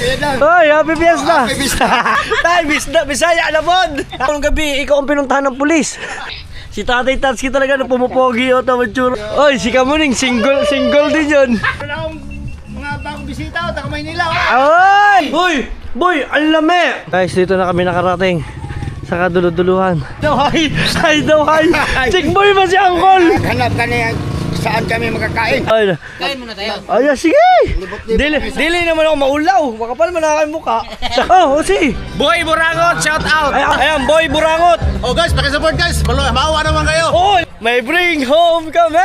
Hoy, happy fiesta! Happy fiesta! Tay, Bisaya na pod! Anong gabi, ikaw ang pinuntahan ng pulis. Si Tatay Tatsuki talaga na pumupogi o tamatsura. Oy, si Kamuning, single din yun. Wala akong mga bagong bisita o, taga Maynila o. Ay! Hoy! Boy, ang lami! Guys, dito na kami nakarating sa kaduluduluhan. Dawhay! Ay, dawhay! Chick boy ba si Angkol? Hanap ka na saan kami makakain. Ay, Kain muna tayo. ay, sige! Dili naman ako maulaw. Makapal man na kayo mukha. Oh, si! Boy Burangot, shout out! Ayan, Boy Burangot! Oh guys, pakisupport guys. Maawa naman kayo. Oh, may bring home kami!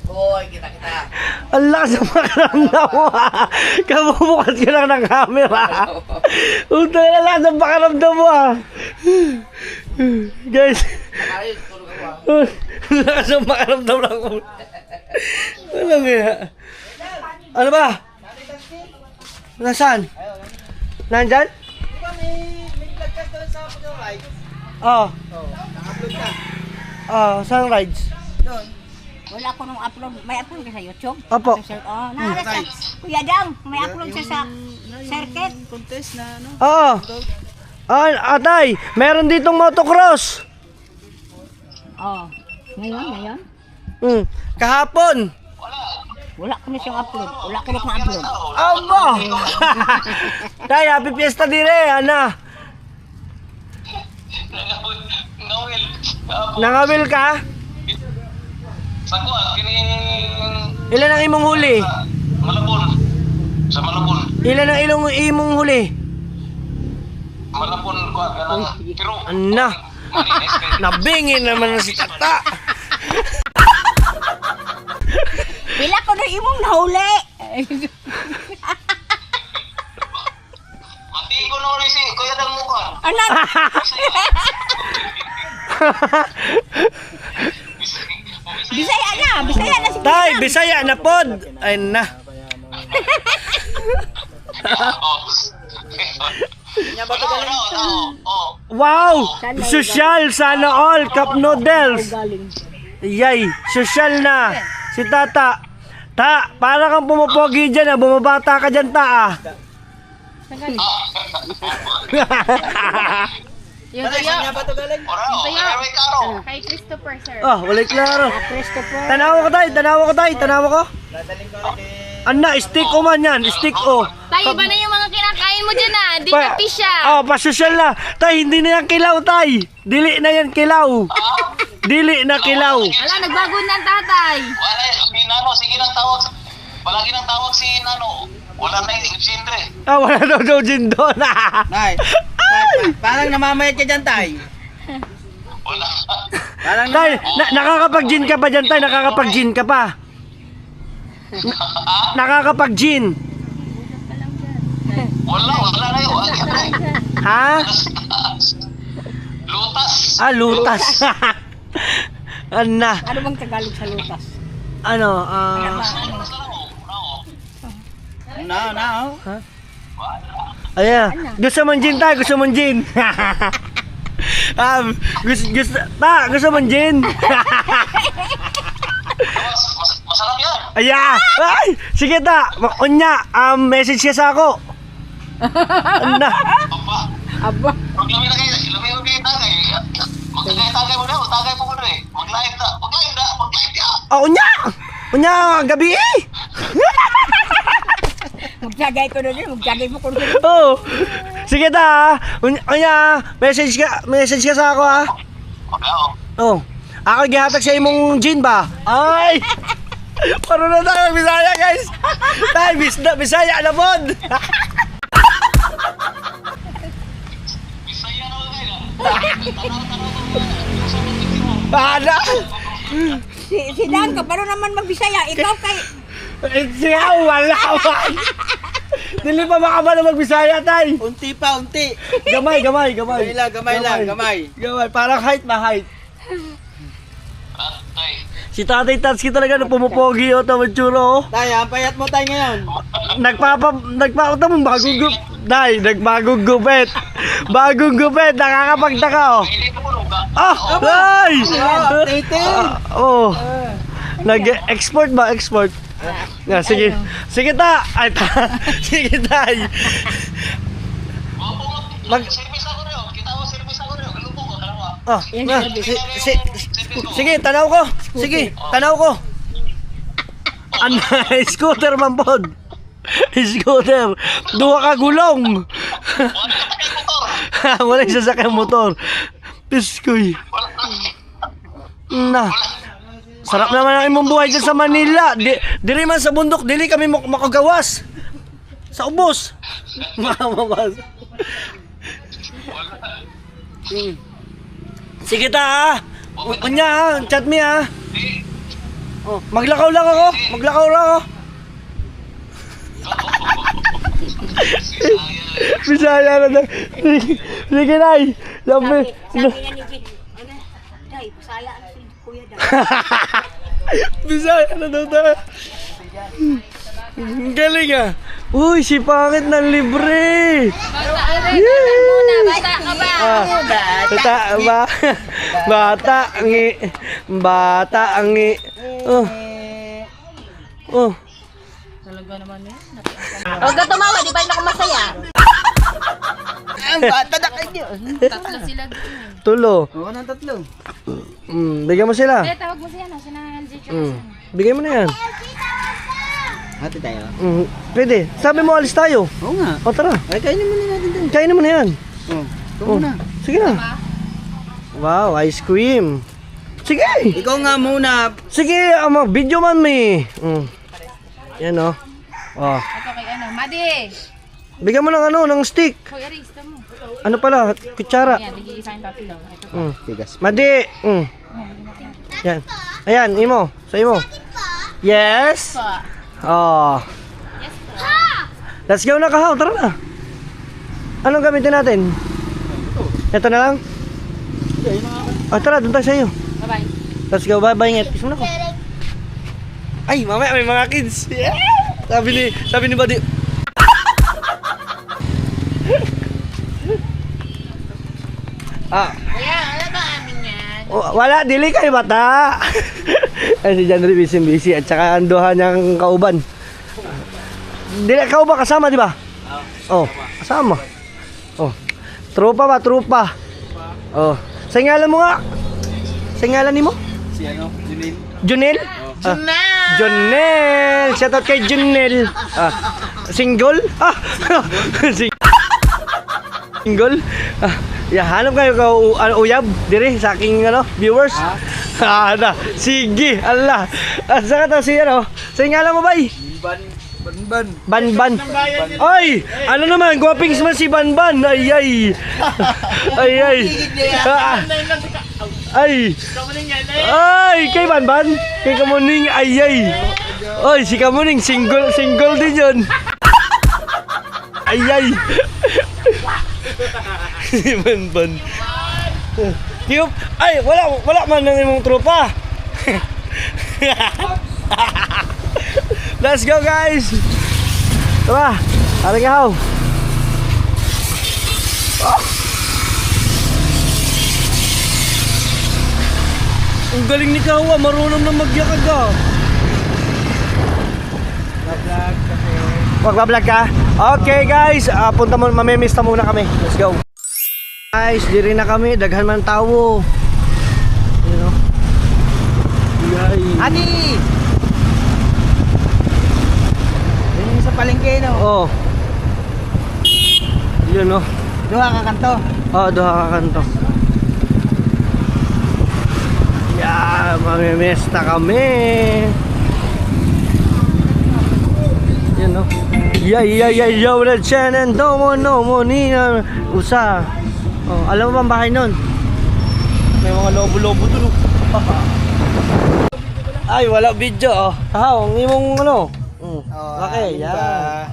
Boy, kita. Ang lakas ng pakiramdam mo ha! Kamumukas ka lang ng camera. Utang na lakas ng pakiramdam mo ha! Guys, Ayos, tulog ako. ang lakas ng pakiramdam lang ko. Ano nga? Ano ba? Nasaan? Nandyan? Di ba may nag-podcast doon sa pag-ride? Oo. Naka-upload ka. Saan rides? Doon. Wala ko nung upload. May upload ka sa YouTube? Opo. Oh, naalas ka. Kuya Jam, may upload siya sa circuit. Contest na ano. Oo. Atay, meron ditong motocross. Oh. Ngayon. Kahapon. Wala ko na siyang upload. Wala ko na upload. Aba! Tay, happy fiesta dire, ana. Nangawil ka? Sakuan, kining Ilan ang imong huli? Malabon. Sa Malabon. Ilan ang imong huli? Malabon ko kanang pero Ana, nabingin naman na si Tata. Wala ko na imong nahuli. mati ko no ni si Kuya Dang Mukan. Anak! Bisaya na si Tay, Bisaya na pod. Ay na. Kanya ba ito galing? Wow! Social sana all cup noodles. Yay, social na. Si Tata. Para kang pumupogi dyan bumabata ka dyan ta Yung kanya ba ito galing? Kay Christopher, sir. Walay klaro. Christopher. Tanawa ko. Ana, stick o man yan, stick o. Tay, iba na yung mga kinakain mo dyan ah. Di na pisya. Pasosyal na. Tay, hindi na yan kilaw, tay. Dili na yan kilaw. Dili na kilaw. Wala, nagbago na ang tatay. Wala si Nano, sige nang tawag. Palagi nang tawag si Nano. Wala na yung sindre. Wala daw gin doon. Nay. Parang namamayat ka dyan, tay. Wala. Parang Tay, nakakapag-gin ka pa dyan, tay. Nakakapag-gin ka pa. Nakakapag-gin. Wala na yun. Ha? Lutas. Lutas. Ana. Ano bang Tagalog sa lutas? Ano, Na. ayan. Gusto mong gin, tay. Gusto mong gin. Gusto mong gin. Masarap yan. Ayan. Ay, sige ta. Unya, message ka sa ako. Ana. Aba. Pag lami na kayo tagay. Magtagay mo na. Tagay mo na eh. Mag-live na. Mag-live na. Unya, gabi eh. Magjagay ko na rin. Magjagay mo ko na rin. Oh. Sige ta. Unya, message ka sa ako ha. Oh. Ako gihatag sa imong gin ba? Ay. Paro na tayo Bisaya guys. Tay, Bisaya na pod. Bisaya na kayo. Bada. Si Dan, kaparo naman magbisaya. Ikaw kay... Siya, wala. Dili pa makabalo magbisaya, tay. Unti pa, unti. Gamay. Gamay lang. Parang height na height. Tay. Si Tatay Tatsuki talaga na pumupogi o tamatsura o. Tay, ang payat mo tayo ngayon. Nagpapatamo bagong Nay, nagbagong gupit. Bagong gupit, nakakapagtaka oh. Hindi ko puno ka. Ah, Nay! Updated. Oh. Nag-export ba? Export? Sige. Sige ta. Ay ta. Sige tay. Service ako rin. Kita mo service ako rin. Galubog ko. Kalawa. Oh, sige, tanaw ko. Sige, tanaw ko. Scooter man pod. Scooter. Duha ka gulong. Wala isa sa motor. Piskoy. Na. Sarap naman ang imong buhay dyan sa Manila. Diri man sa bundok, dili kami makagawas. Sa ubos. Mamabas. Sige ta ha. Kanya ha, chat me ha. Oh, maglakaw lang ako. Maglakaw lang ako. Bisaya na na. Sige nay. Sabi nga ni Jin, ano, Day, pasaya na si Kuya Dam. Bisaya na daw tayo. Ang galing ah. Uy, si Pangit ng libre. Bata muna. Bata ka ba? Bata ba? Bata ngi. Bata ngi. Oh. Oh. Huwag ka tumawa, di ba yun ako masaya? Ang bata na kayo. Tatlo sila. Tulo. Oo, ng tatlo. Bigyan mo sila. Eh, tawag mo siya na. Siya na LJ. Bigyan mo na yan. Hati tayo. Pwede. Sabi mo alis tayo. Oo nga. O tara. Ay, kainin muna natin din. Kainin mo na yan. Oo. Ikaw Oh. muna. Sige na. Wow, ice cream. Sige. Ikaw nga muna. Sige, video man me. Yan o. Oh. Ito kay ano. Madi. Bigyan mo ng ng stick. Hoy, arista mo. Ano pala? Kutsara. Ayan, nag-iisa yung papilo. Ito. Tigas. Madi. Yan. Ayan, imo. Sa imo. Yes. Pa. Oh. Let's go na kahaw. Tara na. Anong gamitin natin? Ito na lang? Tara, doon tayo sa iyo. Bye-bye. Let's go. Bye-bye. Ingat. Kiss mo na ko. Ay, mamaya may mga kids. Yeah! Sabi ni Buddy. Kuya, ano ba amin yan? Wala, dili kay bata. Ay, si John Ray busy at saka anduhan niyang kauban. Dili, kauban kasama, di ba? Oh, kasama. Oh, tropa ba, tropa? Oh, sa ngalan mo nga. Sa ngalan ni mo? Si ano? Junil. Junel? Junel! Shoutout kay Junel. Single? Single? Hanap kayo ka uyab dire sa aking viewers. Sige, Allah. Saka to si sa ngalan mo bay? Banban. Ay, ano naman, guwaping man si Banban. Ay. Ay, kay Banban. Kay Kamuning, ay. Oy, si Kamuning single din 'yon. Ay. Si Banban. Kiyop. Ay, wala man ng imong tropa. Let's go guys. Tara, aragaw. Ang galing ni Kawa, marunong na magyakag ah. Magbablog ka? Okay guys, punta mo, mamimista muna kami. Let's go. Guys, diri na kami, daghan man tawo. You know. Yay. Ani! Yan yung sa palengke, no? Oh. Yun no. Duha ka kanto. Oh, duha ka kanto. Yeah, mamimista kami. Yan no. Yo, the channel, no mo nina usa. Oh, alam mo bang bahay nun? May mga lobo-lobo dun. Ay, wala video oh. Ang imong Okay, yan.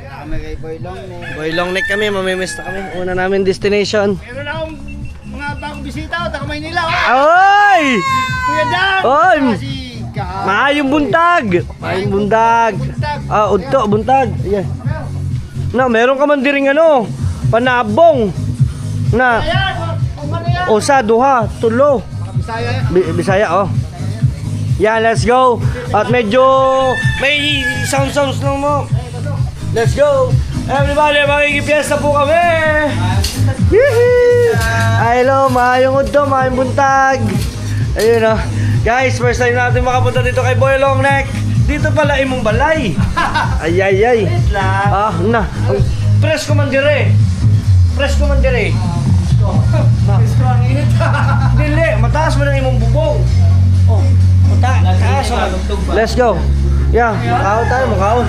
Kami kay Boy Long Neck. Boy long neck kami, mamimista kami. Una namin destination. Meron akong mga bagong bisita, taga Maynila. Ay! Kuya Dam! Oy! Si Kahaw. Maayong buntag! Maayong buntag! Udto, buntag! Ayan. Na, meron ka man diring ano, panabong. Na, Ayan, kung ano yan. usa, duha, tulo. Bisaya yan. Bisaya, oh. Yan, let's go. At medyo may sounds lang mo. Let's go. Everybody, makikipiesta po kami. Yee! Hello, maayong udto, maayong buntag. Ayun, oh. Guys, first time natin makapunta dito kay Boy Longneck. Dito pala imong balay. Ay. Ah, na. Presko man dire. Presko man dire. Dili, mataas man ang imong bubong. Oh, mataas. Let's go. Yeah, kaon tayo, makaon.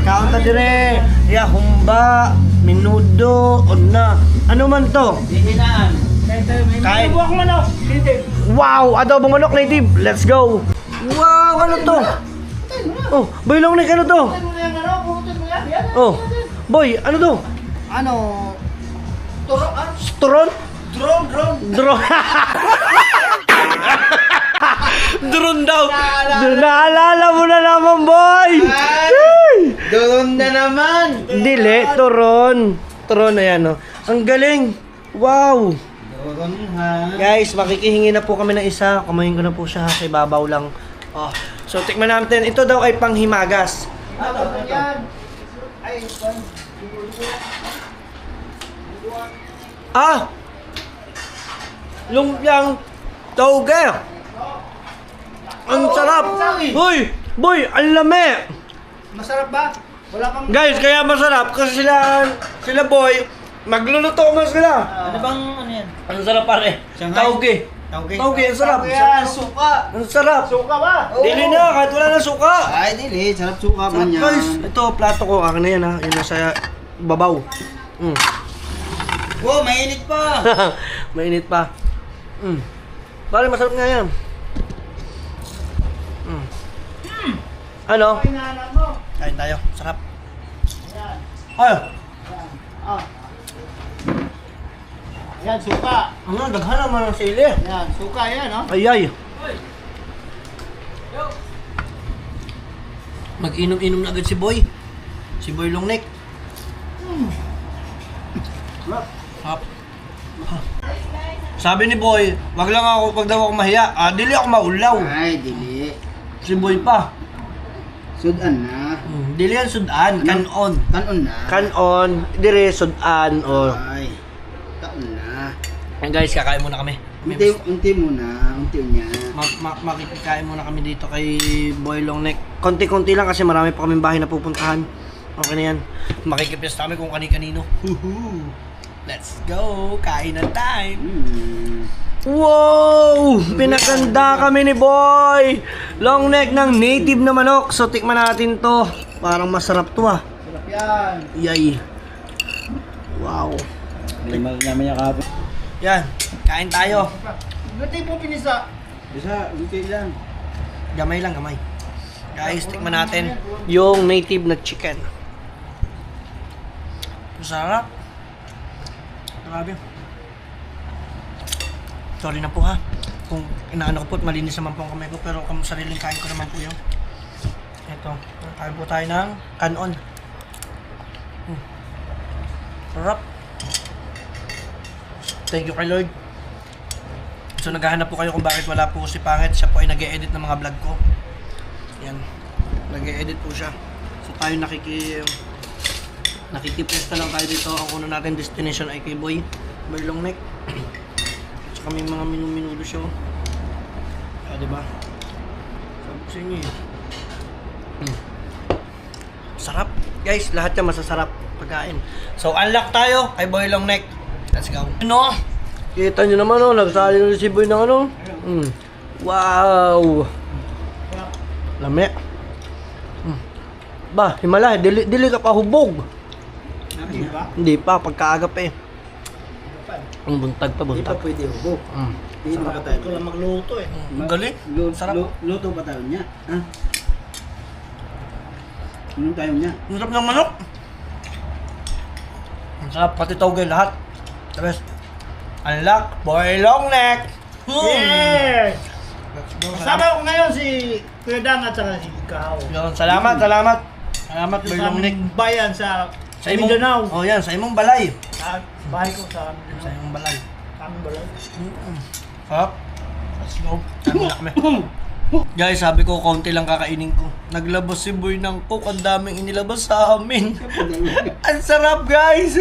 Kaon ta dire. Yeah, humba, minudo, na. Ano man to? Hihinaan. Kain. Buwak man ako. Wow, adobong manok native. Let's go. Wow, ano to? Oh, Boy Longneck, ano to? Oh, boy, ano to? Ano? Turo, ah? Turon? Drone. Drone. Drone daw. Naalala mo na naman, boy. Doon na naman. Dili, turon. Turon na yan, oh. Ang galing. Wow. Doon ha. Guys, makikihingi na po kami ng isa. Kumain ko na po siya sa ibabaw lang. Oh. So, tikman natin. Ito daw ay panghimagas. Yan. Ay, Ah! Lumpiang tauge. Ang sarap. Hoy! Boy, ang lami. masarap ba? Wala kang... Guys, kaya masarap kasi sila boy, magluluto mo sila. Ano bang ano yan? Ang sarap pare. Shanghai? Tauge. Tauge? Tauge, ang sarap. Yan, suka. Ang sarap. Suka ba? Dili na, kahit wala na suka. Ay, dili. Sarap suka man yan. Guys, ito, plato ko. Akin na yan ha. Yun nasa babaw. Wow, mainit pa. Mainit pa. Pare, masarap nga yan. Ano? Pinahanan mo. Kain tayo. Sarap. Ay! Ah. Yan, suka. Ano? Daghan naman ang sili. Yan, suka yan, oh. Ay. Mag-inom-inom na agad si Boy. Si Boy Longneck. Sarap. Sabi ni Boy, wag lang ako pag daw ako mahiya. Dili ako maulaw. Ay, dili. Si Boy pa. Sudan na. Dili yan sudan, kanon. Kanon na. Kanon, dire sudan o. Ay, kaon na. Ayan guys, kakain muna kami. Unti muna. Unti niya. Makikikain muna kami dito kay Boy Longneck. Konti-konti lang kasi marami pa kaming bahay na pupuntahan. Okay na yan. Makikipiyesta kami kung kani-kanino. Let's go! Kain na time! Wow! Pinaganda kami ni Boy! Longneck ng native na manok. So tikman natin to. Parang masarap to ah. Sarap yan. Yay! Wow! Namin yung kapon. Yan, kain tayo. Buti po pinisa. Bisa, unti lang. Gamay lang, gamay. Guys, tikman natin yung native na chicken. Masarap. Grabe. Sorry na po ha. Kung inaano ko po at malinis naman po ang kamay ko, pero kung sariling kain ko naman po yun. Ito, kain po tayo ng kanon. Sarap. Thank you kay Lord. So naghahanap po kayo kung bakit wala po si Pangit. Siya po ay nag-e-edit ng mga vlog ko. Yan. Nag-e-edit po siya. So tayo nakikipesta lang tayo dito. Ang una natin destination ay kay Boy Longneck. At saka may mga minudo siya. Diba? Sabi ko sa inyo eh. Sarap. Guys, lahat yan masasarap pagkain. So unlock tayo kay Boy Longneck. Let's go. Ano? Kita nyo naman oh, nagsali na si Boy ng ano. Wow! Lami. Ba, himala, dili ka pa hubog. Hindi pa, pagkaagap eh. Ang buntag pa, buntag. Hindi pa pwede hubog. Hindi pa tayo. Ito lang magluto eh. Ang galing. Sarap. Luto pa tayo niya. Ha? Inom tayo niya. Ang sarap ng manok. Ang sarap, pati tauge lahat. Tapos, unlock, Boy Longneck. Yes! Let's go. Kasama ko ngayon si Kuya Dang at saka si Kao. Yun, salamat. Salamat, Boy Sa Longneck. bayan sa Sa imong, Mindanao. oh yan, sa imong balay. Sa bahay ko sa Sa imong balay. kami balay. Sarap. Kami. Guys, sabi ko, konti lang kakainin ko. Naglabas si Boy ng coke, ang daming inilabas sa amin. Ang sarap, guys!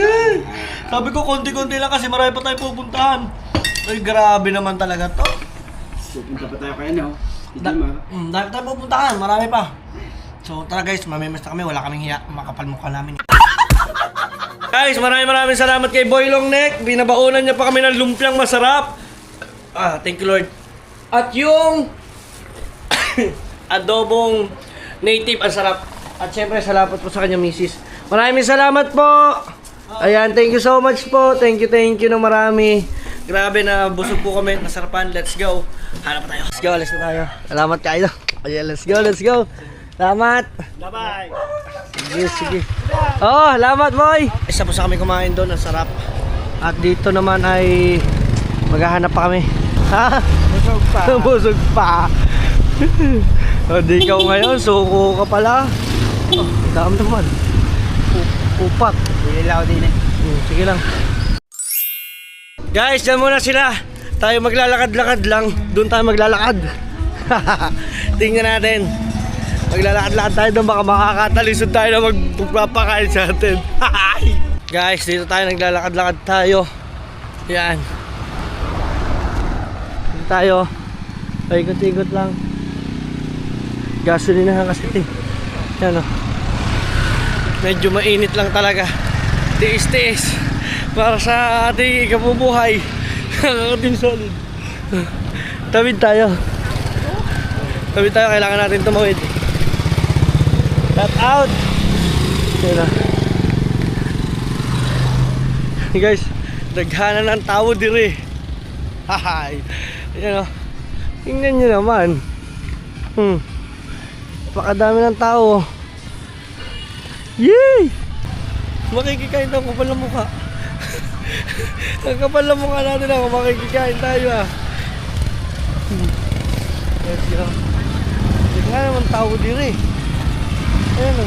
Sabi ko, konti-konti lang kasi marami pa tayong pupuntahan. Ay, grabe naman talaga to. Pupunta pa tayo kaya, no? Dahil tayo pupuntahan, marami pa. So, tara guys, mamimiss na kami. Wala kaming hiya. Makapal mukha namin. Guys, maraming salamat kay Boy Longneck. Binabaunan niya pa kami ng lumpiang masarap. Thank you Lord. At yung adobong native, ang sarap. At syempre, salamat po sa kanya, misis. Maraming salamat po. Ayan, thank you so much po. Thank you ng marami. Grabe na busog po kami. Nasarapan. Let's go. Hanap pa tayo. Let's go, alis na tayo. Salamat kayo. Ayan, let's go. Salamat. Bye-bye. Sige. Oh, salamat boy. Isa po sa kami kumain doon. Ang sarap. At dito naman ay maghahanap pa kami. Ha? Busog pa. Busog pa. O, di ikaw ngayon, suko ka pala. Oh, dami naman. Upat. Ilaw din eh. Sige lang. Guys, dyan muna sila. Tayo maglalakad-lakad lang. Doon tayo maglalakad. Tingnan natin. Maglalakad-lakad tayo doon. Baka makakatalisod tayo na magpapakain sa atin. Guys, dito tayo naglalakad-lakad tayo. Yan. Dito tayo. Paikot-ikot lang. Gasolinahan kasi ito. Yan o. Medyo mainit lang talaga. Tiis-tiis. Para sa ating ikabubuhay. Nakakating solid. Tawid tayo. Kailangan natin tumawid. Tap out. Yan na. Hey guys, daghana ng tao dire. Hahay. Yan o. Tingnan nyo naman. Pakadami ng tao. Yay! Makikikain tayo, kapal ng mukha. Ang kapal ng mukha natin ako, makikikain tayo Let's go. Tingnan naman tao din Ayan o.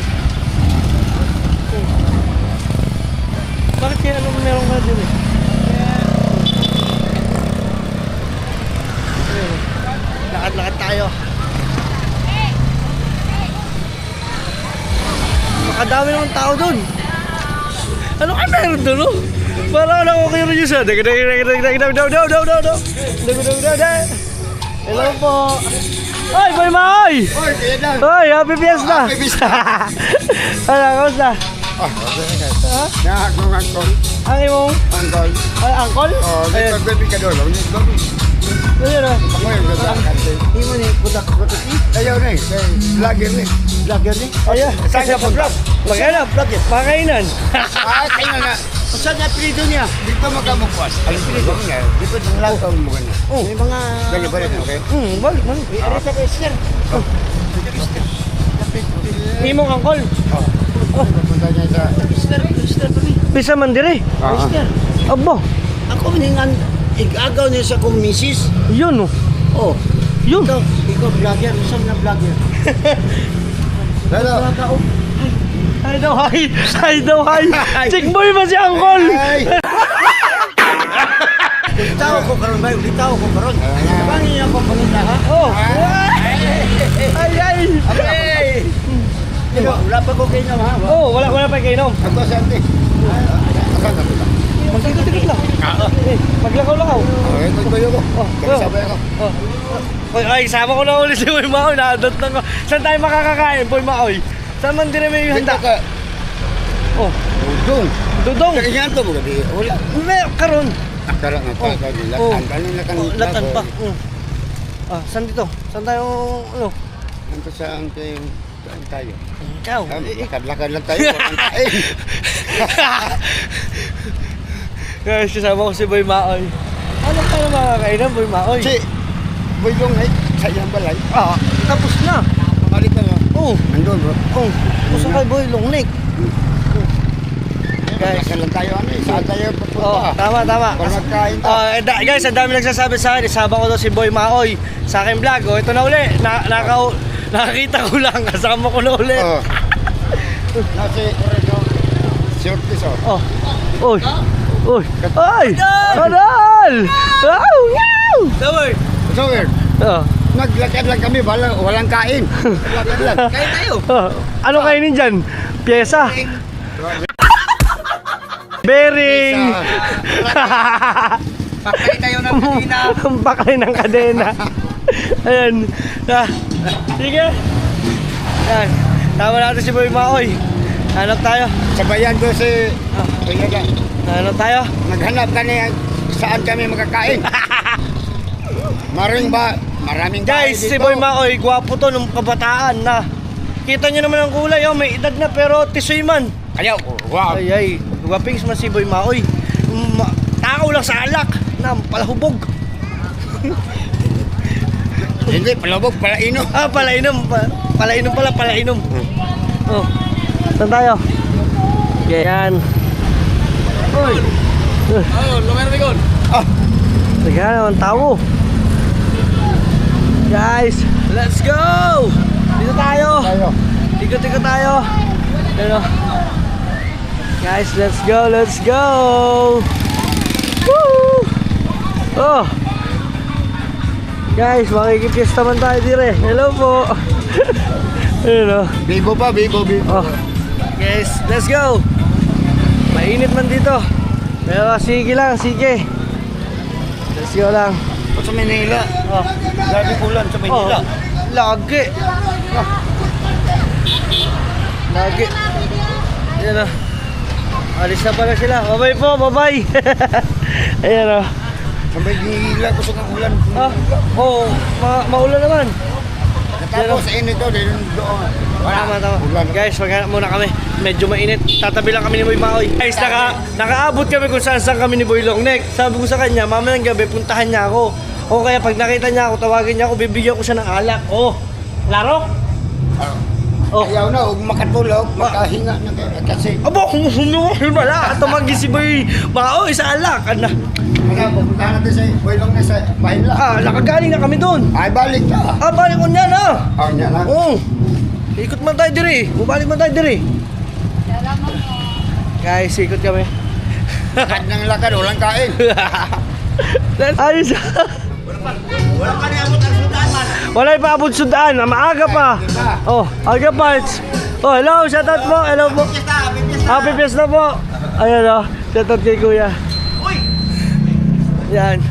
Bakit kaya anong meron ka din Lakad-lakad tayo. Makadami naman tao dun. Ano ka meron dun Parang nakukurious Hello po. Ay, Boy Maoy! Oy, kaya lang. Ay, happy fiesta! Happy fiesta. Ano, kamusta? Nakakungangkol. Ang imong? Angkol. Ay, angkol? Oh, Ayun. nagbabi ka doon. Ayun o. Ako yung nagkakante. Hindi mo ni budak-budak Ayaw na eh. Vlogger na eh. Vlogger ni? Ayun. Saan ka pa-vlog? Magkano? Vlogger? Makainan. Kaya na. Saan na apelido niya? Dito magkamukwas. Alam ko niya. Dito ng lakaw mo ganyan. Oh, may mga... Ganyan ba rin, okay? Balik man. Arita ka, sir. Imong angkol. Punta niya sa... Bisa man dire. Abo. Ako ningan, igagaw niya sa kong misis. Yun o. Oh, Yun. ikaw vlogger, saan na vlogger? Lalo. Hi daw, hi. Hi daw, hi. Chick boy ba si angkol? Ulitaw ko karon ba? Ulitaw ko karon. Bangin niya ko pangunta ha? Oh. Ay, ay. Wala pa ko kayo ha? Oh, wala pa kayo nom. Ako sa ante. Asan na pula? Magtikot-tikot lang. Maglakaw-lakaw. Okay, magbayo ko. Sabay ako. Ay, sama ko na ulit si Boy Maoy. Naadot na ko. Saan tayo makakakain, Boy Maoy? Saan man din may Dito handa? ka. Oh, Doon. dudong. Kaya to mo gabi. Wala. Karon. Akala nga pa latan. Ano na kan? Latan pa. Saan dito? Saan tayo, ano? Ano sa ante saan tayo? Ikaw. Lakad-lakad lang tayo. Ay. Guys, kasama ko si Boy Maoy. Ano tayo makakainan, Boy Maoy? Si Boylong ay sa iyang balay. Tapos na. Balik ka nga. Oh, Andun bro. gusto kay Boy Longneck. Guys, lang tayo ano eh. Saan tayo pupunta? Tama. Para magkain tayo. Guys, ang dami nagsasabi sa akin. Isama ko daw si Boy Maoy sa aking vlog. Oh, ito na uli. Nakakita ko lang. Kasama ko na uli. Nasi Surtis oh. Oh. Uy. Uy. Ay! Kadal! Wow! Wow! So weird. Oh. Naglakad lang kami, walang kain. Naglakad lang. Kain tayo. Oh. Ano kainin dyan? Pyesa? Bearing! Pakay tayo ng kadina. Ang bakay ng kadena. Ayan. Ah, sige. Ayan. Tama natin si Boy Maoy. Hanap tayo. Sabayan ko si... Hanap tayo. Naghanap kami saan kami makakain. Maraming Guys, si Boy Maoy, gwapo to nung kabataan na. Kita nyo naman ang kulay, oh, may edad na pero tisoy man. Ayaw, wow. Ay, ay, gwapings man si Boy Maoy. Tao lang sa alak na palahubog. Hindi, palabog, palainom. Ah, palainom. Palainom pala, palainom. Oh. Saan tayo? Okay, yan. Uy. Oh, lumer Ah, Teka naman, tao. Guys, let's go! Dito tayo. tayo. Ikot-ikot tayo. Pero, guys, let's go, let's go! Woo! Oh! Guys, makikipiesta man tayo dire. Hello po! Ayun o. Bibo pa, bibo. Oh. Guys, let's go! Mainit man dito. Pero sige lang, sige. Let's go lang. Sa Manila. Oh. Grabe ulan sa Manila. Oh, lagi. Ah. Lagi. Ayan o. Alis na pala sila. Bye-bye po, bye-bye. Ayan o. Sa Manila, gusto ng ulan. Ah, oh, maulan naman. Natapos sa init doon. Tama. Ulan. Guys, maghanap muna kami. Medyo mainit. Tatabi lang kami ni Boy Maoy. Guys, nakaabot kami kung saan kami ni Boy Longneck. Sabi ko sa kanya, mamayang gabi, puntahan niya ako. O kaya pag nakita niya ako, tawagin niya ako, bibigyan ko siya ng alak. Oh, laro? Oh. Ayaw na, huwag makatulog, makahinga na kasi. Abo, wala. Tumagi si Boy Maoy sa alak. Ano? Pupuntahan natin sa Boylong na sa Mahila. Ah, nakagaling na kami doon. Ay, balik ka. Ah, balik ko niya na. Oh, yan na. Oo. Ikot man tayo diri. Bumalik man tayo diri. Guys, ikot kami. Lakad ng lakad, walang kain. Ayos. Wala pa niya abot ang sudan man. Wala pa abot sudaan. Maaga pa. Oh, aga pa. Oh, hello. Shoutout po. Hello po. Happy Fiesta po. Ayan o. Shoutout kay Kuya. Yan.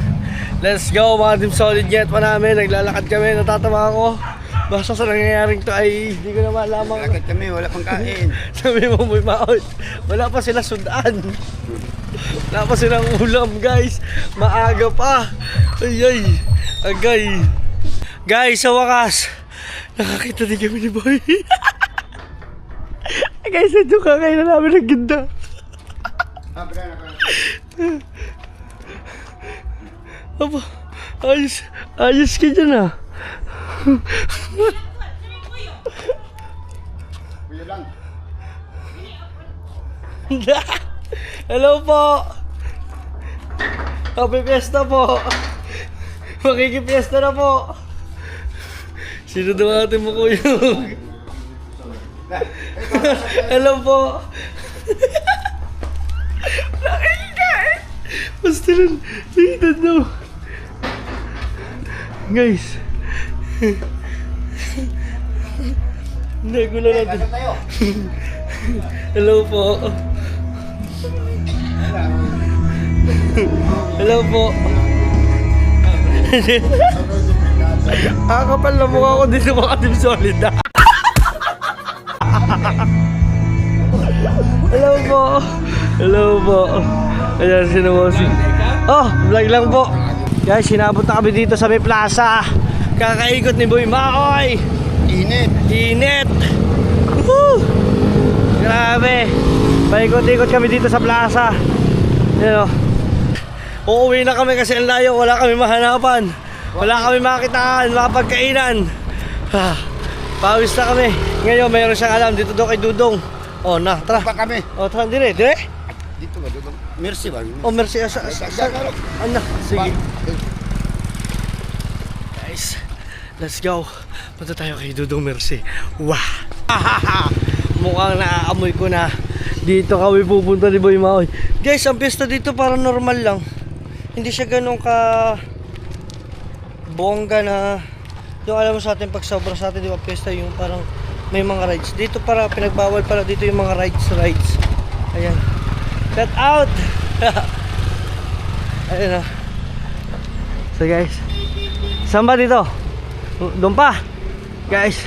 Let's go mga Team Solid Jet pa namin. Naglalakad kami. Natatawa ako. Basta sa nangyayaring to ay hindi ko na malaman. Lakad kami, wala pang kain. Sabi mo, Boy Maoy, wala pa sila sudaan. Wala pa silang ulam, guys. Maaga pa. Ay, agay. Guys, sa wakas, nakakita din kami ni Boy. Guys, ito kakain na namin ng ganda. Aba, ayos ka dyan ah. Kuya lang. Hello po. Happy Fiesta po. Makikipiesta na po. Sino daw ating mo kuya? Hello po. Nakikain. Basta nun. Tingnan daw. Guys. Hindi ko na natin. Hello po. Hello po. Kapal na mukha ko dito mga Team Solid. Hello po. Hello po. Ayan, sinumosi. Oh, vlog lang po. Guys, sinabot na kami dito sa may plaza. Kakaikot ni Boy Maoy. Init. Init. Woo! Grabe. Paikot-ikot kami dito sa plaza. Yan o. Uuwi na kami kasi ang layo. Wala kami mahanapan. Wala kami makitaan, makapagkainan. Pawis na kami. Ngayon mayroon siyang alam dito daw kay Dudong. Oh, na, tara. Pa kami. Oh, tara, dire. Dito ba, dito? Mercy ba? Oh, merci. Ano? Sige. Guys, let's go. Punta tayo kay Dudong Mercy. Wow! Mukhang naaamoy ko na Dito kami pupunta ni Boy Maoy. Guys, ang pista dito parang normal lang. Hindi siya ganun ka bongga na yung alam mo sa atin pag sobra sa atin, di ba, pista yung parang may mga rides. Dito para pinagbawal pala dito yung mga rides. Ayan. Cut out! Ayan o. So guys, saan ba dito? Doon pa. Guys,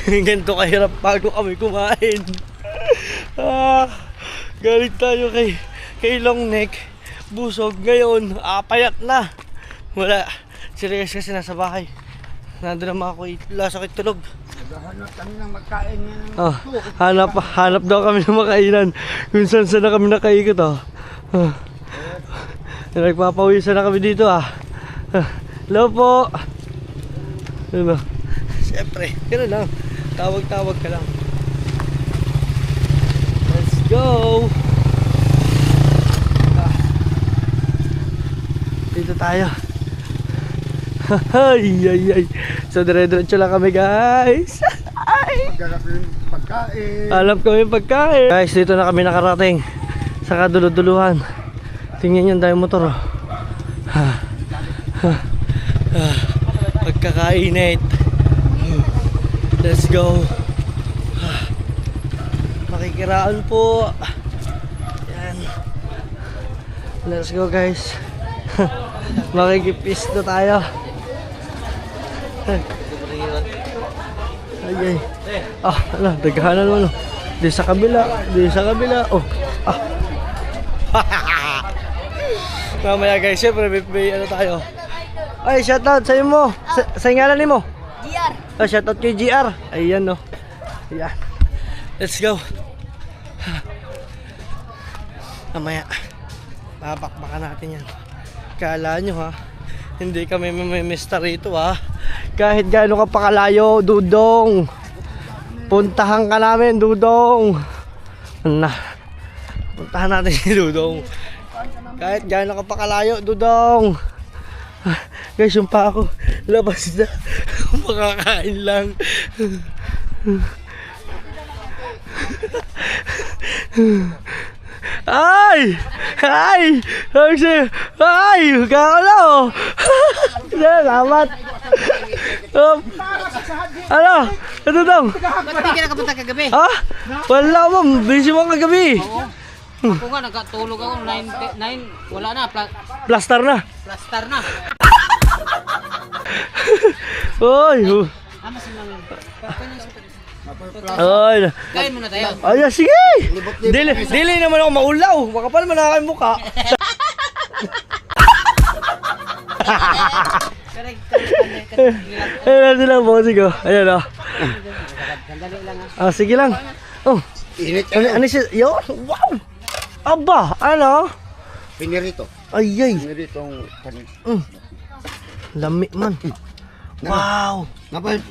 ganito kahirap bago kami kumain. Galing tayo kay long neck. Busog ngayon, payat na. Wala. Sila guys kasi nasa bahay. Nandun naman ako sakit tulog. Hanap kami ng magkain niya. Oh, hanap daw kami ng makainan. Kung saan na kami nakaikot Nagpapawisan na kami dito Hello po. Ano? Siyempre, gano'n lang. Tawag-tawag ka lang. Let's go! Dito tayo. Ay. So, dire-diretso lang kami, guys. Maghanap yung pagkain. Alam kami yung pagkain. Guys, dito na kami nakarating sa kaduluduluhan. Tingnan yung dahil motor. Pagkakainit. Let's go. Makikiraan po. Yan. Let's go, guys. Makikipis na tayo. Ay. Ala, daghanan mo no. Di sa kabila. Oh. Mamaya guys, syempre may ano tayo. Ay, shoutout sa mo. Sa ngalan ni mo. GR. Shoutout kay GR. Ayan no. Ayan. Let's go. Mamaya babakbakan natin yan. Kala nyo hindi kami mamimista rito Kahit gaano ka pa kalayo, Dudong. Puntahan ka namin, Dudong. Puntahan natin si Dudong. Kahit gaano ka pa kalayo, Dudong. Guys, yung pa ako labas na. Makakain lang. Ay! Gawala Salamat. Ano? Ito dong. Ba't hindi ka nakapunta kagabi? Wala mo, busy mo kagabi. Ako nga, nagkatulog ako, 9, wala na, Plaster na. plaster na. Oy. Oy. Kain muna tayo. Ay, sige. Dili naman ako maulaw. Makapal man ako yung mukha. Ayan sila po, sige. Ayan sige lang. Oh. Ano siya? Yo, wow. Aba, ano? Pinirito. Ayay. Piniritong kanin. Lami man. Wow.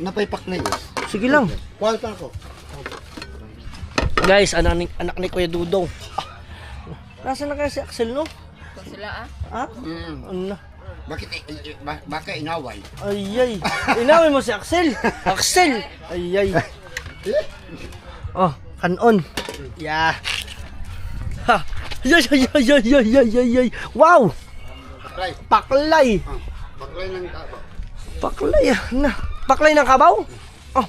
Napaipak na yun. Sige lang. Kuha pa ako. Guys, anak ni Kuya Dudong. Nasaan na kaya si Axel, no? Sila Ano na? Baka inaway. Ayay. Inawin mo si Axel. Axel. Ayay. Oh, kanon. Yeah. Ha. Yay. Wow. Paklay. Paklay ng tabo. Paklay na. Paklay ng kabaw? Oh.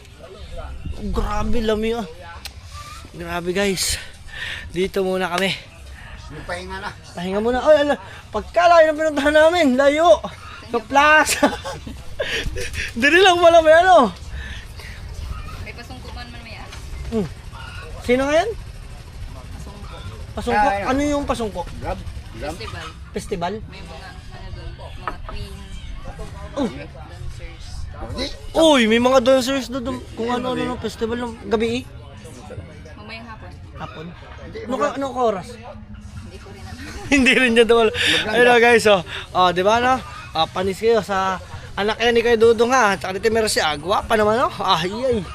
Grabe lami Grabe guys. Dito muna kami. Pahinga na. Pahinga muna. Ay, pagkalayo na pinuntahan namin. Layo. Sa plaza. Dili lang pala may ano. May pasungkuman man may Sino nga yan? Pasungko? Ano yung pasungko? festival. Festival? May mga, doon, mga queen, Oh. dancers. Uy, may mga dancers doon. Kung ano festival ng gabi Mamayang hapon. Hapon? Anong oras? Hindi ko rin alam. Hindi rin niya doon. Ayun guys, di ba no? Panis kayo sa anak yan ni kayo Dudong Tsaka dito meron si Agwa pa naman Yay.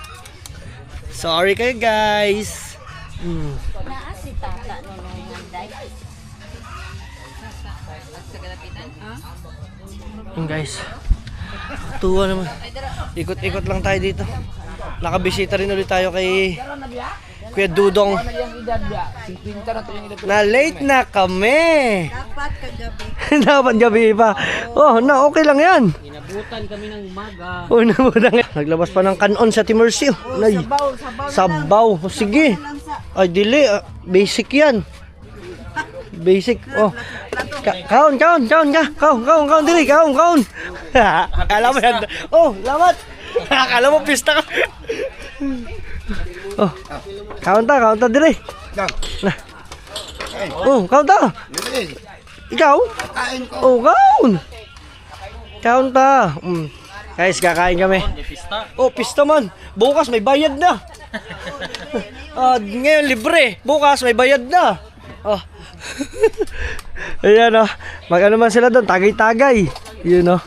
Sorry kayo guys. Naasi tata nung nanday. Sa galapitan? Guys. Tuwa naman. Ikot-ikot lang tayo dito. Nakabisita rin ulit tayo kay Kuya Dudong. Na late na kami. Dapat kagabi. Dapat gabi pa. Oh, na okay lang yan. Inabutan kami ng umaga. Oh, nabudang. Naglabas pa ng kanon sa Timorcio. Nay. Sabaw. Oh, sige. Ay, dili. Basic yan. Basic. Oh. Kaon ka. Kaon, dili. Kaon. Akala mo yan. Oh, lamat. Akala mo pista ka. Oh. Kaon ta, dili. Oh, kaon ta. Ikaw? Kain ko. Oh, kaon. Kaon ta. Guys, kakain kami. Oh, pista man. Bukas may bayad na. Ngayon libre. Bukas may bayad na. Oh. Ayan oh. Mag-ano man sila doon, tagay-tagay. Yun oh.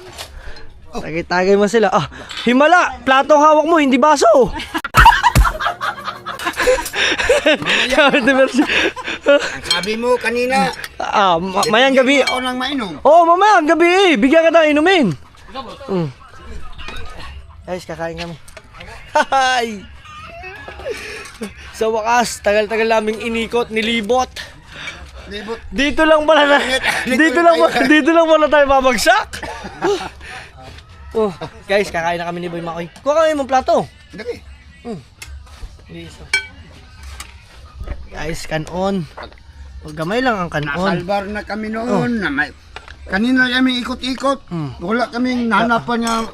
Tagay-tagay man sila. Ah, himala, plato hawak mo, hindi baso. Sabi mo kanina, Mayang gabi. ako nang mainom. Oo, mamayang gabi bigyan ka na inumin. Guys, kakain kami. Hi! Sa wakas, tagal-tagal naming inikot, nilibot. Libot. Dito lang pala tayo babagsak. Oh, guys, kakain na kami ni Boy Makoy. Kuha kami mong plato. Dali. Liso. Guys, kanon. O gamay lang ang kanon. Nasalbar na kami noon. Na may, kanina kami ikot-ikot. Wala kaming nahanapan niya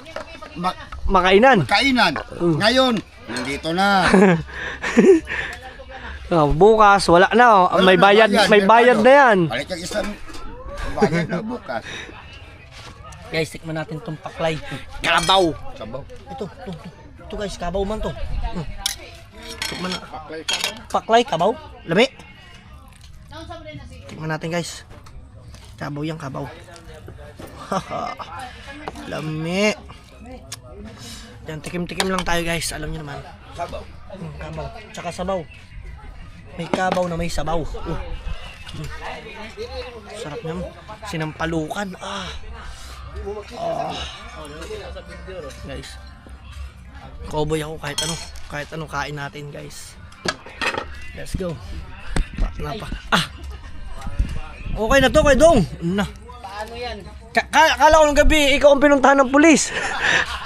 Makainan. kainan. Ngayon, nandito na. Bukas wala na. Oh. May bayad na yan. Balik ang isang bayad na bukas. Guys, tikman natin tong paklay. Kabaw. Sabaw. Ito guys, kabaw man to. Tikman na. Paklay, kabaw. Lami. Tikman natin guys. Kabaw yan, kabaw. Lami. Yan, tikim-tikim lang tayo guys. Alam niyo naman. Kabaw. Kabaw. Tsaka sabaw. May kabaw na may sabaw. Sarap niyan. Sinampalukan. Guys. Cowboy ako kahit ano kain natin guys. Let's go. Okay na to kay Dong. Na. Paano yan? Akala ko nung gabi ikaw ang pinuntahan ng pulis.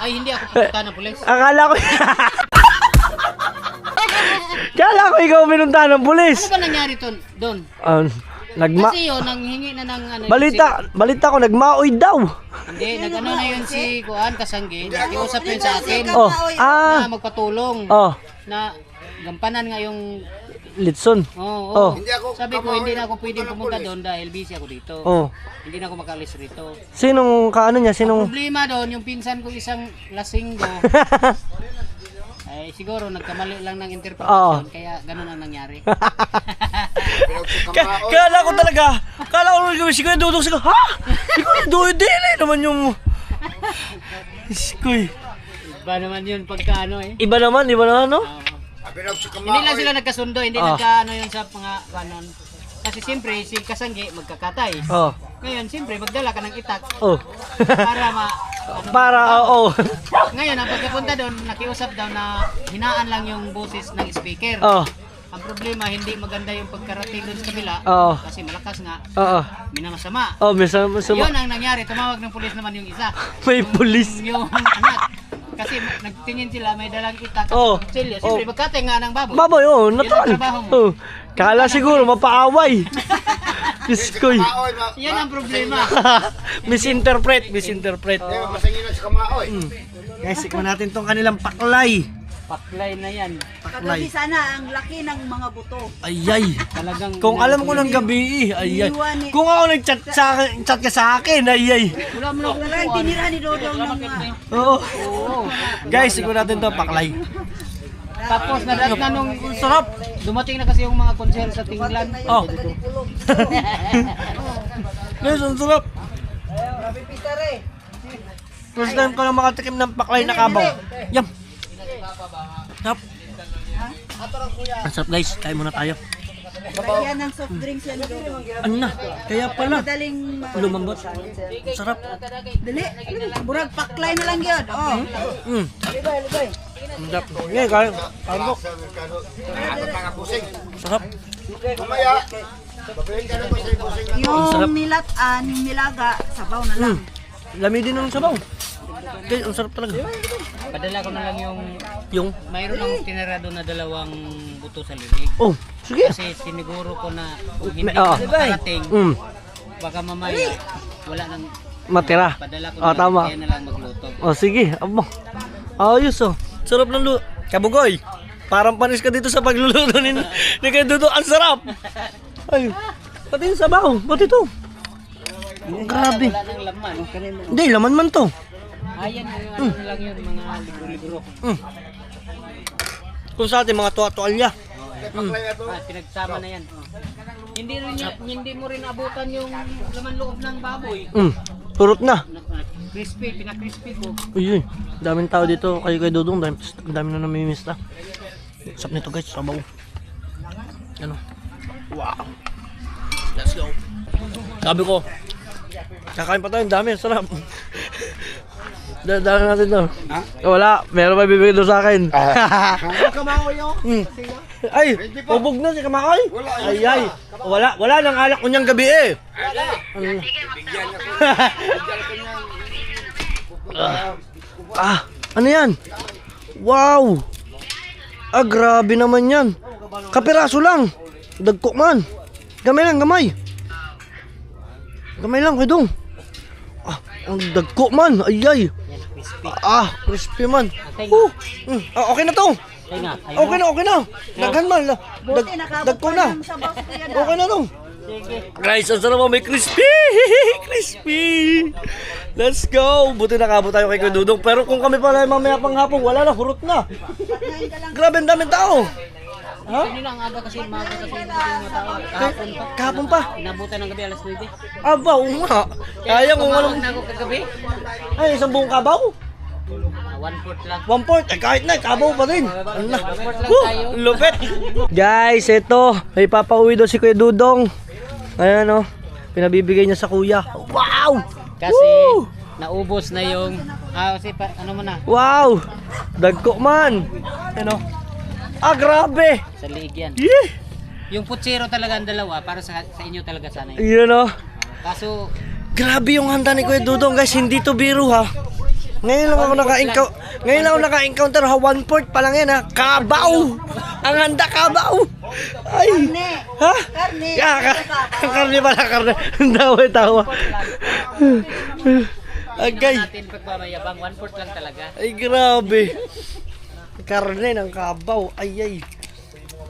Ay, hindi ako pupunta ng pulis. Akala ko Akala ko ikaw ang pinuntahan ng pulis. Ano ba nangyari doon? Kasi yun, nanghingi na ng ano. Balita ko nagmaoy daw. Hindi, nag-ano na yun si Kuan Kasangge. Nakiusap yun sa akin. Na magpatulong. Na gampanan nga yung Litson. Oo. Sabi ko, hindi na ako pwedeng pumunta doon dahil busy ako dito. Hindi na ako makalis rito. Sinong kaano niya? Sinong Problema doon, yung pinsan ko isang lasinggo. Ay siguro nagkamali lang ng interpretation kaya ganun ang nangyari. Kala ko si Kuya Dudong si ha? Si Kuya Dudong dili naman yung Iskoy. Iba naman yun pagka ano eh. Iba naman no? Hindi lang sila nagkasundo, hindi nagkaano yun sa mga kanon. Kasi siyempre si Kasangge magkakatay. Ngayon siyempre magdala ka ng itak. Para Ngayon ang pagkapunta doon, nakiusap daw na hinaan lang yung boses ng speaker. Ang problema hindi maganda yung pagkarating doon sa kabila kasi malakas nga. Minamasama. Masama. Yun ang nangyari, tumawag ng pulis naman yung isa. May pulis. Yung anak. Kasi nagtingin sila may dalang itak. Siyempre magkatay nga ng baboy. Baboy, natural. Trabaho mo. Kala siguro mapaaway. Iskoy. Yan ang problema. Misinterpret. Masangin na sa kamaoy. Guys, tikman natin tong kanilang paklay. Paklay na yan. Kagabi sana ang laki ng mga buto. Ayay. Talagang Kung alam ko ng gabi, ayay. Kung ako nag-chat ka sa akin, ayay. wala mo na akong Talagang tinira ni Dodong ng mga... Oo. Guys, tikman natin to paklay. Tapos na nung sarap. Dumating na kasi yung mga konser sa Tinglan. Guys, ang sarap. First time ko lang makatikim ng paklay na kabaw. Yum. Sarap. Ang sarap guys, kain muna tayo. Lagyan ng soft drinks yan Dodong. Ano na? Kaya pala. Madaling Lumambot. Sarap. Dali. Burag paklay na lang yun. Mm. Libay. Sarap. Ngayon, kain po. Ano pa nga pusing? Sarap. Kumaya, babayin ka na po sa pusing na. Yung nilaga, sabaw na lang. Lami din ng sabaw. Guys, ang sarap talaga. Padala ko na lang Yung? mayroon lang tinira doon na 2 buto sa lilig. Oh, sige. Kasi siniguro ko na kung hindi Oo. makarating, baka mamaya wala nang Matira. padala ko Oh, na tama. kaya na lang magluto. Oh, sige. Abo. Ayos oh. Sarap ng luto. Kabugoy. Parang panis ka dito sa pagluluto ni kay Dudo. Ang sarap. Ay. Pati yung sabaw. Pati ito. Grabe. Wala nang laman. Hindi, laman man to. Ayan yung ano lang yun, mga libro-libro. Kung sa atin, mga tuwa-tuwalya. Pinagsama na yan. Hindi mo rin abutan yung laman loob ng baboy. Turot na. Crispy, pinakrispy ko. Uy, daming tao dito. Kay Dudong. Dami na namimiss na. Sarap nito guys. Sabaw. Ano? Wow. Let's go. Sabi ko, kakain pa tayo. Dami. Sarap. Dala natin to. Wala. Meron pa bibigay doon sa akin. Kamakoy ako. Ay, ubog na si Kamakoy. Ay. Wala nang alak ko niyang gabi eh. Ano yan? Wow! Grabe naman yan. Kapiraso lang. Dagko man. Gamay lang, gamay. Gamay lang, Dudong. Ang dagko man. Ayay. Crispy man. Okay na to. Okay na. Daghan man. Dagko na. Okay na to. Guys, ang sarap mo, may crispy! Crispy! Let's go! Buti nakabot tayo kay Dudong. Pero kung kami pala mamaya pang hapon, wala na, hurot na. Grabe, ang daming tao. Kanina ang aga kasi umaga kasi hindi mga tao. Kahapon pa. Inabutan ng gabi alas 9. Aba, nga. Kaya kung Tumawag anong... na ako kagabi. Ay, isang buong kabaw. 1/4 lang. 1/4. Kahit na, kabaw pa rin. Ano na? 1/4 lang tayo. Lupit. Guys, ito. May papauwi daw si Kuya Dudong. Ayan o. Pinabibigay niya sa kuya. Wow! Kasi naubos na yung kasi ano mo na Wow! Dagko man. Ano? Grabe. sa liig yan. Yeah. Yung putsero talaga ang dalawa para sa inyo talaga sana yun. Yun o. Kaso Grabe yung handa ni Kuya Dudong guys. Hindi to biro ha. Ngayon lang ako naka-encounter ha. 1/4 pa lang yan ha. Kabaw! Ang handa kabaw! Ay! Ha? Karne. Karne pala, karne. Tawa. Agay. natin pagmamayabang 1/4 lang talaga. Ay, grabe. Karne ng kabaw. Ay.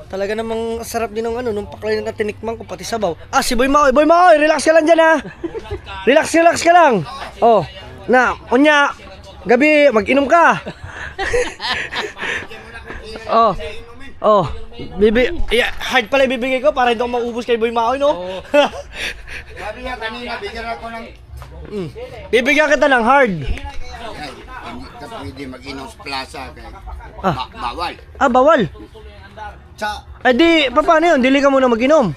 Talaga namang sarap din ng nung paklay na tinikman ko, pati sabaw. Si Boy Maoy. Boy Maoy, relax ka lang dyan ha. Relax ka lang. Oh, kunya, gabi, mag-inom ka. Hard pala ibibigay ko para hindi ako maubos kay Boy Maoy, no? Sabi niya kanina, bigyan ako ng... Bibigyan kita ng hard. Hindi ka pwede mag-inom sa plaza. Bawal. Bawal. Sa... Di, paano yun? Dili ka muna mag-inom.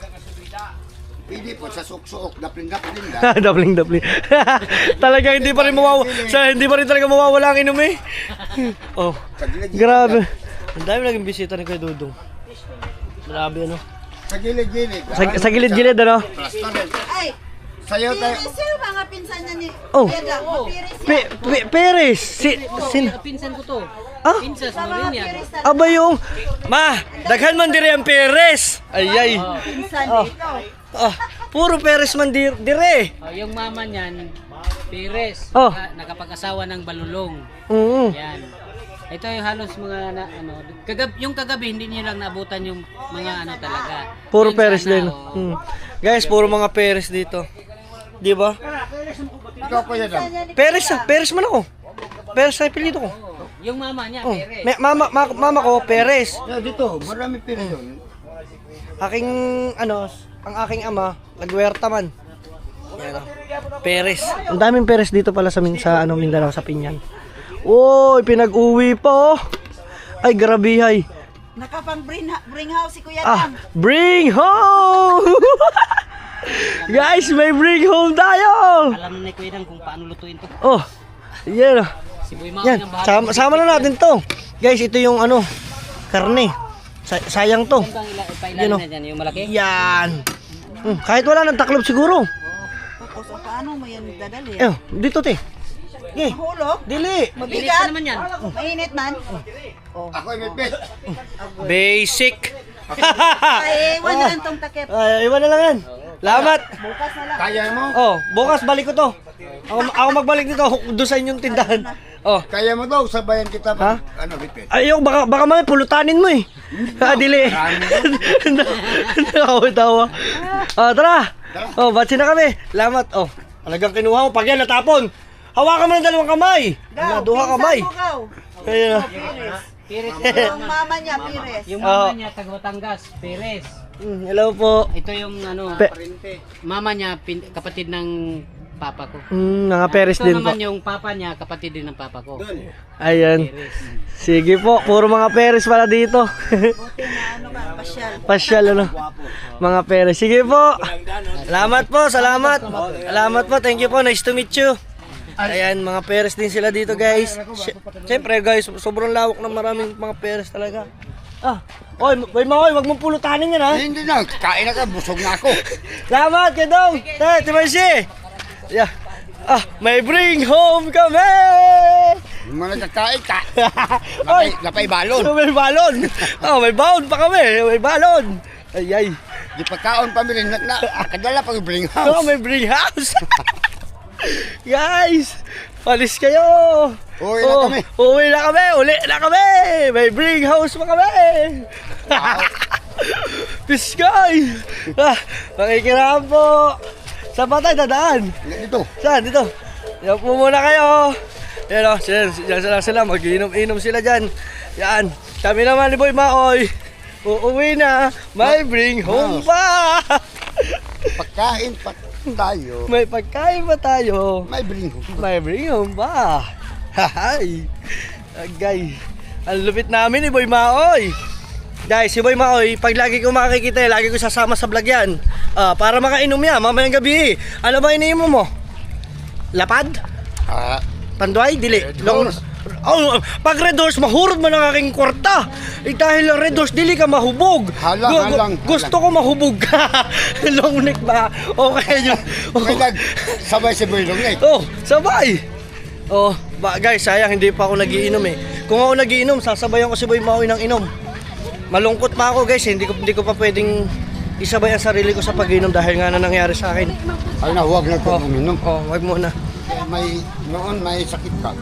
Pwede po, sa suksok, dapling-dapling lang. Dapling. Talaga hindi pa rin talaga mawawala ang inom eh. Grabe. Ang dami naging bisita ni Kuya Dudong. Grabe ano. Sa gilid-gilid. Sa gilid-gilid ano. Plasta rin. Ay, Sayo tayo. sino mga pinsan niya ni Oh. Yadang? Piris yan. Peres. Pinsan ko to. Pinsan sa rin yan. Aba yung daghan man dire ang Peres. Ayay. Pinsan dito. Puro Peres man dire. Yung mama niyan, Pires, nakapag-asawa ng Balulong. Yan. Ito yung halos mga yung kagabi hindi niyo lang naabutan yung mga talaga. Puro Yung Peres sana, din. Guys, puro mga Peres dito. Di ba? Ikaw po yan. Peres man ako. Peres sa apelyido ko. Yung mama niya, Pires. Mama ko Peres. Dito, marami pera yun. Ang aking ama, nagwerta man. Yan, Peres. Ang daming Peres dito pala sa Mindanao, sa Pinyan. Oy, pinag-uwi pa. Ay, grabihay. Nakapang bring house si Kuya Dang. Bring home! Guys, may bring home tayo! Alam na ni Kuya Dang kung paano lutuin to. Yan. Si Boy Mao Yan, ang bahala. sama na natin to. Guys, ito yung ano, karne. Sayang to. Bang Yan, ila oh. na dyan, yung malaki? Yan. Kahit wala ng taklob siguro. So, paano mo yan dadali? Dito te. Okay. Hulog? Dili. Bilis ka naman yan. Mainit man. Ako ay may bet. Basic. Ay, iwan na lang tong takip. Ay, iwan na lang yan. Salamat. Bukas na lang. Kaya mo? Oh, bukas balik ko to. Ako magbalik dito doon sa inyong tindahan. Oh. Kaya mo daw, sabayan kita Ha? pa. Ano, bet? Ayoko, baka mamaya pulutanin mo eh. Dili. Nakawitawa. Tara. Oh, batsi na kami. Salamat. Oh, talagang kinuha mo. Pag yan natapon, hawakan mo ng dalawang kamay. Duha kamay. Ayun. Pires. Yung mama niya, Pires. Yung mama niya, taga Batangas, Pires. Hello po. Ito yung ano, mama niya, kapatid ng papa ko. Mga Perez Ito din po. naman yung papa niya, kapatid din ng papa ko. Ayan. Pires. Sige po, puro mga Perez pala dito. Buti na ano ba, pasyal. Pasyal ano. Mga Perez. Sige po. Salamat po, salamat. Salamat po, thank you po. Nice to meet you. Ayan, mga Perez din sila dito, guys. Siyempre, guys, sobrang lawak ng maraming mga Perez talaga. Boy Maoy, wag mong pulutanin yan, ha? Hindi na, kain na ka, busog na ako. Salamat, Kedong. Timarsi. Yeah. May bring home kami! Yung mga nagkakain ka, Oy, napay balon. may balon. May baon pa kami. May balon. Ay. Di pagkaon pa rin na kadala pag bring house. May bring house. Guys, palis kayo. Uwi na kami. Uwi na kami. Uli na kami. May bring house pa kami. Piskay. Makikiraan po. Saan ba tayo dadaan? Dito. Saan? Dito. Yan po muna kayo. Yan o, sila. Mag-inom-inom sila dyan. Yan. Kami naman ni Boy Maoy. Uuwi na. May bring home pa. Pagkain pa tayo. May pagkain pa tayo. May bring house. May bring home pa. Hahay. Agay. Ang lupit namin ni Boy Maoy. Guys, si Boy Maoy, pag lagi ko makikita, lagi ko sasama sa vlog yan. Para makainom yan, mamayang gabi. Ano ba iniinom mo? Lapad? Panduay? Dili. Pag Red Horse, mahurot mo ng aking kwarta. Dahil ang Red Horse, dili ka mahubog. Halang. Gusto ko mahubog ka. Long neck ba? Okay yun. May sabay si Boy Long neck. Sabay. Guys, sayang hindi pa ako nagiinom eh. Kung ako nagiinom, sasabayan ko si Boy Maoy ng inom. Malungkot pa ako guys, hindi ko pa pwedeng isabay ang sarili ko sa pag-inom dahil nga na nangyari sa akin. Ay na, huwag na ito uminom. Wag muna. Noon may sakit ka.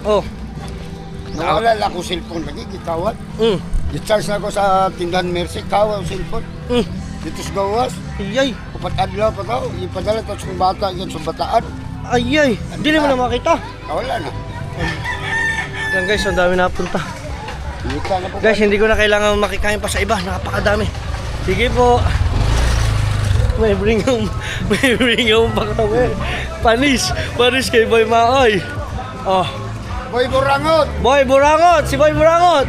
Nawala lang ako cellphone lagi, gitawat. Di-charge na ako sa tindahan Mercy, kawa ang cellphone. Dito sa gawas, Ayay. upat adlaw pa tao, ipadala ito sa bata, yan sa bataan. Ayay. Hindi mo na makita. Wala na. Yan guys, ang dami napunta. Kita na po. Guys, hindi ko na kailangan makikain pa sa iba, napakadami. Sige po. May bring home pa kami. Panis kay Boy Maoy. Boy Burangot! Boy Burangot, si Boy Burangot.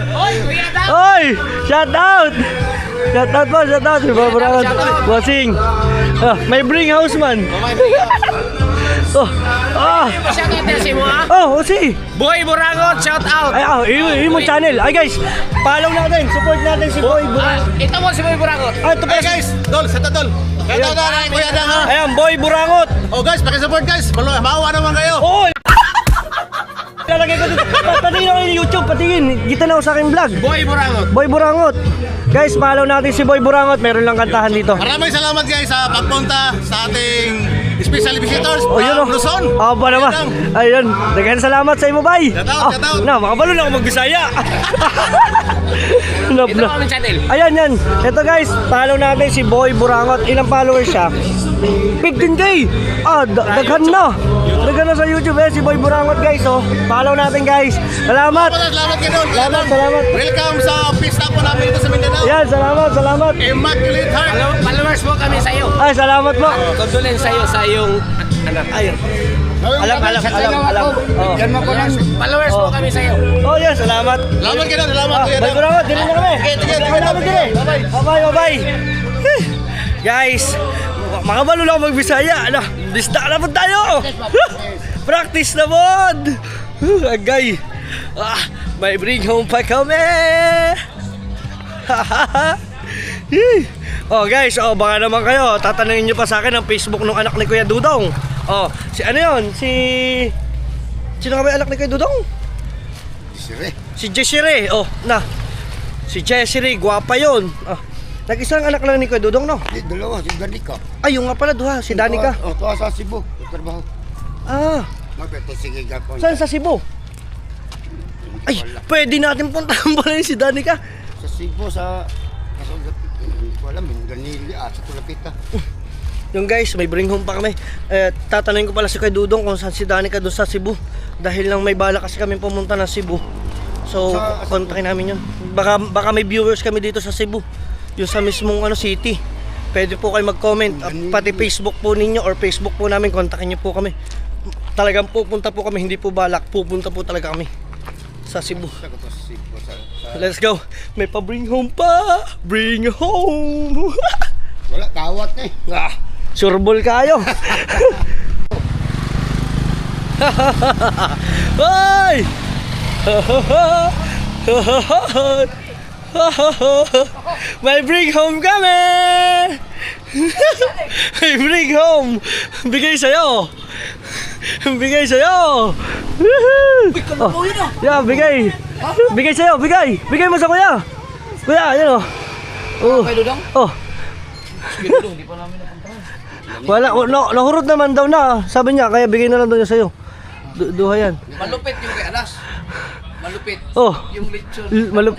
Oy, Kuya Dam! Oy, shout out si Boy Burangot. Bossing. May bring house man. Shout out na si mo ha? Si Boy Burangot, shout out! imo channel. Ay guys, follow natin, support natin si Boy Burangot. Ito mo si Boy Burangot. Ito pa guys. Dol, sa Dol. Kaya na Kuya Dang ha. Ayan, Boy Burangot. Guys, paki-support guys. Maawa naman kayo. Oy! Lalagay ko dito. Patingin ako yung YouTube, patingin. Kita na ako sa aking vlog. Boy Burangot. Boy Burangot. Guys, follow natin si Boy Burangot. Meron lang kantahan dito. Maraming salamat guys sa pagpunta sa ating special visitors Yun from Luzon. ba naman? Ayun. Daghang salamat sa imo, bay. Shout out. Makabalo na ako mag-Bisaya. Ito mo aming channel. Ayan, yan. Ito guys, follow natin si Boy Burangot. Ilang followers siya? 15K! Daghan na! Daghan na sa YouTube si Boy Burangot guys. Follow natin guys. Salamat! Salamat kayo. Salamat! Welcome sa pista po namin dito sa Mindanao. Yan, salamat! Immaculate Heart. Followers mo kami sa iyo. Ay, salamat po! Condolence sa iyo sa iyong anak. Ayun. Alam. Yan mo ko lang. Followers mo kami sa iyo. Yan, salamat! Salamat kayo. Salamat Kuya Boy Dang. Burangot, dili na kami! Salamat din eh! Bye-bye! Guys, makabalo lang ako mag-Bisaya. Lista na po tayo! Practice na po! Agay. May bring home pa kami. Oh guys, baka naman kayo tatanungin nyo pa sa akin ang Facebook ng anak ni Kuya Dudong. Si ano yun? Sino ka ba yung anak ni Kuya Dudong? Sire. Si Jessire. Si Jessire, gwapa yun. Nag-isang anak lang ni Kuya Dudong, no? Di, dalawa, si Danica. Ay, yung nga pala, duha, si Danica. Tuwa sa Cebu, trabaho. Magpito, sige ka po. Saan sa Cebu? Ay, pwede natin puntahan pala yung si Danica. Sa Cebu, sa wala, Minganili, sa Tulapita. Yung guys, may bring home pa kami. Tatanungin ko pala si Kuya Dudong kung saan si Danica doon sa Cebu. Dahil lang may bala kasi kami pumunta ng Cebu. So, kontakin namin yun. Baka may viewers kami dito sa Cebu. Yung sa mismong city. Pwede po kayo mag-comment. Pati Facebook po ninyo or Facebook po namin, kontakin nyo po kami. Talagang pupunta po kami, hindi po balak. Pupunta po talaga kami sa Cebu. Let's go. May pa-bring home pa. Bring home. Wala, tawat eh. Surbol kayo. Hoy! May bring home kami! May bring home! Bigay sa'yo! Bigay sa'yo! Yeah, bigay! Bigay sa'yo, bigay! Bigay mo sa kuya! Kuya, yan o! Kay Dudong? Sige Dudong, di pa namin napuntahan. Wala, nahurot naman daw na. Sabi niya, kaya bigay na lang daw niya sa'yo. Duha yan. Malupit yung kay Alas. Malupit. Yung lechon. 11.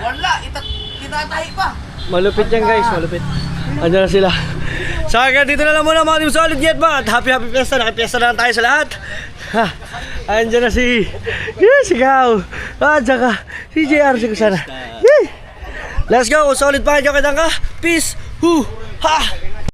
Wala, itatahi pa. Malupit yan guys, malupit. Andiyan na sila. So hanggang dito na lang muna mga Team Solid Yet ba? At happy fiesta, nakipiesta na lang tayo sa lahat. Andiyan na si Gaw. Tsaka si JR si Kusana. Let's go, solid pa kayo, kitang ka. Peace. Ha!